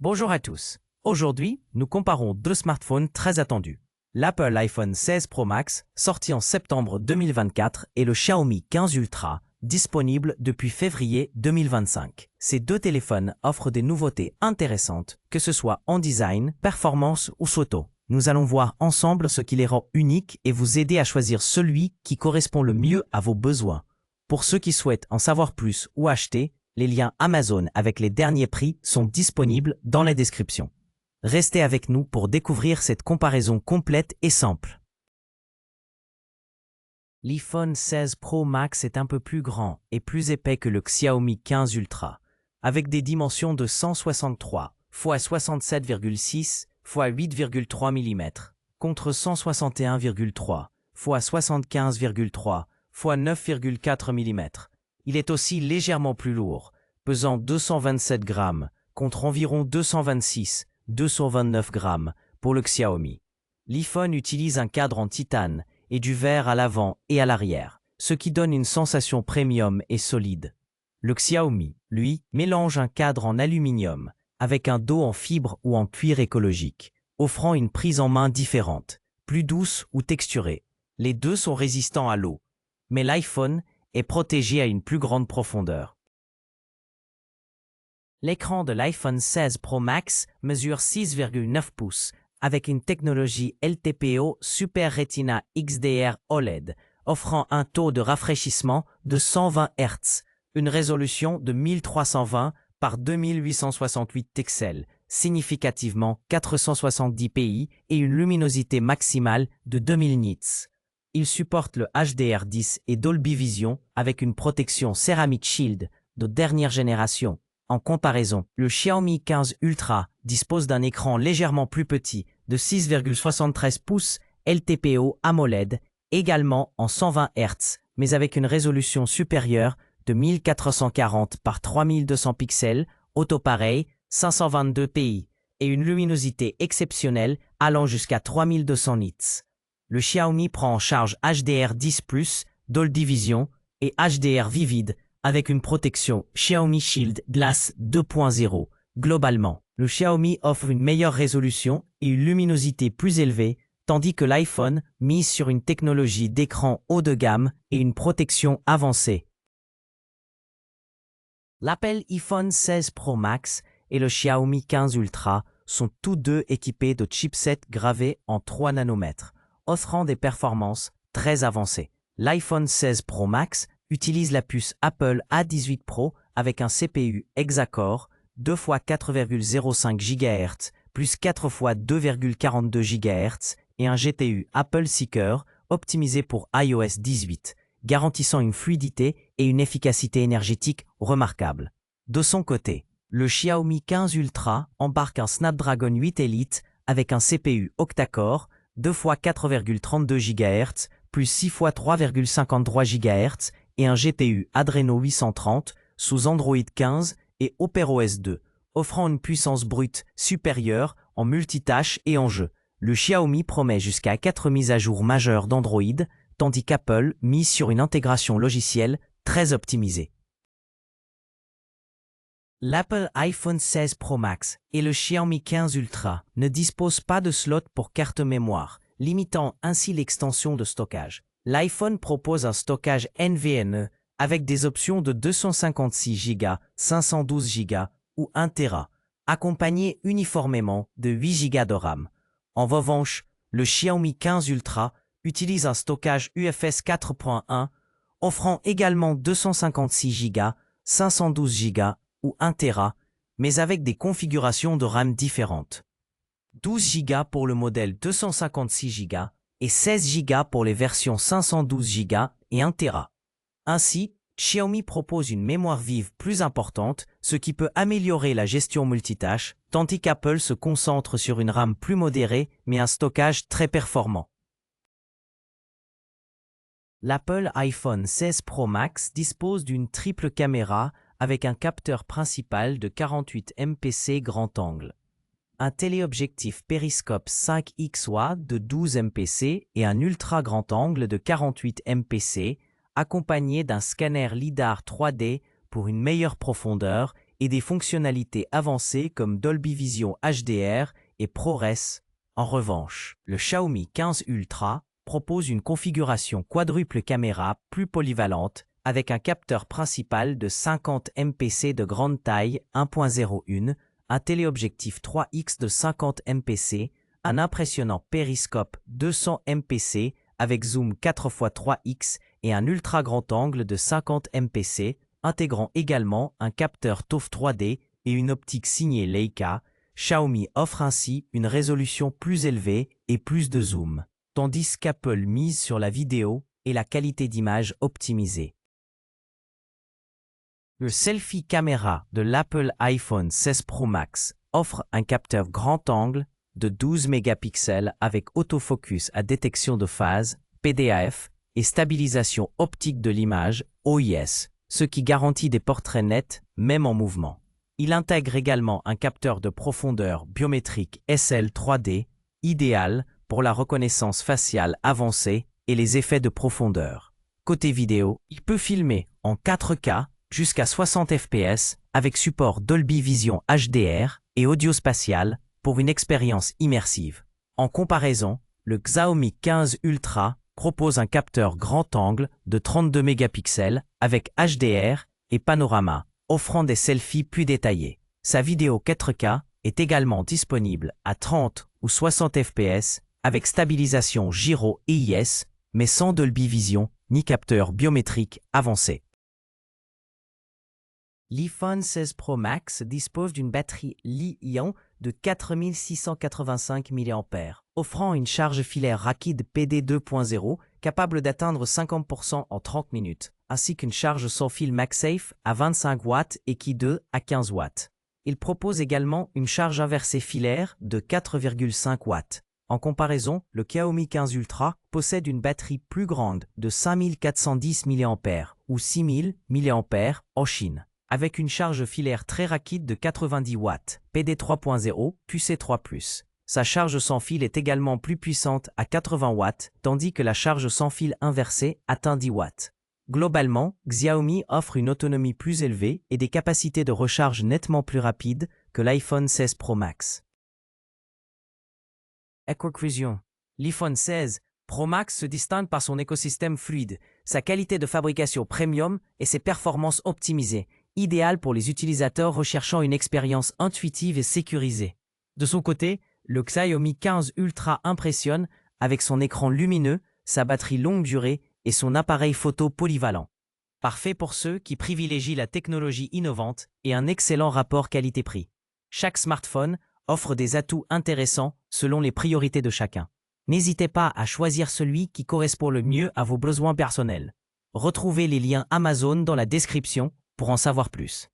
Bonjour à tous. Aujourd'hui, nous comparons deux smartphones très attendus. L'Apple iPhone 16 Pro Max, sorti en septembre 2024, et le Xiaomi 15 Ultra, disponible depuis février 2025. Ces deux téléphones offrent des nouveautés intéressantes, que ce soit en design, performance ou photo. Nous allons voir ensemble ce qui les rend uniques et vous aider à choisir celui qui correspond le mieux à vos besoins. Pour ceux qui souhaitent en savoir plus ou acheter, les liens Amazon avec les derniers prix sont disponibles dans la description. Restez avec nous pour découvrir cette comparaison complète et simple. L'iPhone 16 Pro Max est un peu plus grand et plus épais que le Xiaomi 15 Ultra, avec des dimensions de 163 x 67,6 x 8,3 mm, contre 161,3 x 75,3 x 9,4 mm. Il est aussi légèrement plus lourd, pesant 227 grammes, contre environ 226-229 grammes pour le Xiaomi. L'iPhone utilise un cadre en titane et du verre à l'avant et à l'arrière, ce qui donne une sensation premium et solide. Le Xiaomi, lui, mélange un cadre en aluminium avec un dos en fibre ou en cuir écologique, offrant une prise en main différente, plus douce ou texturée. Les deux sont résistants à l'eau, mais l'iPhone est protégé à une plus grande profondeur. L'écran de l'iPhone 16 Pro Max mesure 6,9 pouces avec une technologie LTPO Super Retina XDR OLED, offrant un taux de rafraîchissement de 120 Hz, une résolution de 1320 par 2868 pixels, significativement 470 ppi et une luminosité maximale de 2000 nits. Il supporte le HDR10 et Dolby Vision avec une protection Ceramic Shield de dernière génération. En comparaison, le Xiaomi 15 Ultra dispose d'un écran légèrement plus petit de 6,73 pouces LTPO AMOLED, également en 120 Hz, mais avec une résolution supérieure de 1440 par 3200 pixels, autopareil 522 ppi, et une luminosité exceptionnelle allant jusqu'à 3200 nits. Le Xiaomi prend en charge HDR10+, Dolby Vision et HDR Vivid avec une protection Xiaomi Shield Glass 2.0. Globalement, le Xiaomi offre une meilleure résolution et une luminosité plus élevée, tandis que l'iPhone mise sur une technologie d'écran haut de gamme et une protection avancée. L'Apple iPhone 16 Pro Max et le Xiaomi 15 Ultra sont tous deux équipés de chipsets gravés en 3 nanomètres, offrant des performances très avancées. L'iPhone 16 Pro Max utilise la puce Apple A18 Pro avec un CPU Hexa-Core 2 x 4,05 GHz plus 4 x 2,42 GHz et un GPU Apple Seeker optimisé pour iOS 18, garantissant une fluidité et une efficacité énergétique remarquables. De son côté, le Xiaomi 15 Ultra embarque un Snapdragon 8 Elite avec un CPU octa-core 2 x 4,32 GHz plus 6 x 3,53 GHz et un GPU Adreno 830 sous Android 15 et HopperOS 2, offrant une puissance brute supérieure en multitâches et en jeu. Le Xiaomi promet jusqu'à 4 mises à jour majeures d'Android, tandis qu'Apple mise sur une intégration logicielle très optimisée. L'Apple iPhone 16 Pro Max et le Xiaomi 15 Ultra ne disposent pas de slot pour carte mémoire, limitant ainsi l'extension de stockage. L'iPhone propose un stockage NVMe avec des options de 256 Go, 512 Go ou 1 Tera, accompagné uniformément de 8 Go de RAM. En revanche, le Xiaomi 15 Ultra utilise un stockage UFS 4.1, offrant également 256 Go, 512 Go ou 1 Tera, mais avec des configurations de RAM différentes. 12 Go pour le modèle 256 Go et 16 Go pour les versions 512 Go et 1 Tera. Ainsi, Xiaomi propose une mémoire vive plus importante, ce qui peut améliorer la gestion multitâche, tandis qu'Apple se concentre sur une RAM plus modérée mais un stockage très performant. L'Apple iPhone 16 Pro Max dispose d'une triple caméra avec un capteur principal de 48 mpc grand angle, un téléobjectif périscope 5XW de 12 mpc et un ultra grand angle de 48 mpc, accompagné d'un scanner LiDAR 3D pour une meilleure profondeur et des fonctionnalités avancées comme Dolby Vision HDR et ProRes. En revanche, le Xiaomi 15 Ultra propose une configuration quadruple caméra plus polyvalente avec un capteur principal de 50 mpc de grande taille 1.01, un téléobjectif 3x de 50 mpc, un impressionnant périscope 200 mpc avec zoom 4x3x et un ultra grand angle de 50 mpc, intégrant également un capteur ToF 3D et une optique signée Leica. Xiaomi offre ainsi une résolution plus élevée et plus de zoom, tandis qu'Apple mise sur la vidéo et la qualité d'image optimisée. Le selfie caméra de l'Apple iPhone 16 Pro Max offre un capteur grand angle de 12 mégapixels avec autofocus à détection de phase, PDAF, et stabilisation optique de l'image, OIS, ce qui garantit des portraits nets, même en mouvement. Il intègre également un capteur de profondeur biométrique SL3D, idéal pour la reconnaissance faciale avancée et les effets de profondeur. Côté vidéo, il peut filmer en 4K jusqu'à 60 fps avec support Dolby Vision HDR et audio spatial pour une expérience immersive. En comparaison, le Xiaomi 15 Ultra propose un capteur grand angle de 32 mégapixels avec HDR et panorama, offrant des selfies plus détaillés. Sa vidéo 4K est également disponible à 30 ou 60 fps avec stabilisation gyro EIS, mais sans Dolby Vision ni capteur biométrique avancé. L'iPhone 16 Pro Max dispose d'une batterie Li-ion de 4685 mAh, offrant une charge filaire rapide PD 2.0 capable d'atteindre 50% en 30 minutes, ainsi qu'une charge sans fil MagSafe à 25 watts et Qi 2 à 15 watts. Il propose également une charge inversée filaire de 4,5 watts. En comparaison, le Xiaomi 15 Ultra possède une batterie plus grande de 5410 mAh ou 6000 mAh en Chine, avec une charge filaire très rapide de 90 watts, PD 3.0, QC3+. Sa charge sans fil est également plus puissante à 80 watts, tandis que la charge sans fil inversée atteint 10 watts. Globalement, Xiaomi offre une autonomie plus élevée et des capacités de recharge nettement plus rapides que l'iPhone 16 Pro Max. Conclusion. L'iPhone 16 Pro Max se distingue par son écosystème fluide, sa qualité de fabrication premium et ses performances optimisées, idéal pour les utilisateurs recherchant une expérience intuitive et sécurisée. De son côté, le Xiaomi 15 Ultra impressionne avec son écran lumineux, sa batterie longue durée et son appareil photo polyvalent. Parfait pour ceux qui privilégient la technologie innovante et un excellent rapport qualité-prix. Chaque smartphone offre des atouts intéressants selon les priorités de chacun. N'hésitez pas à choisir celui qui correspond le mieux à vos besoins personnels. Retrouvez les liens Amazon dans la description pour en savoir plus.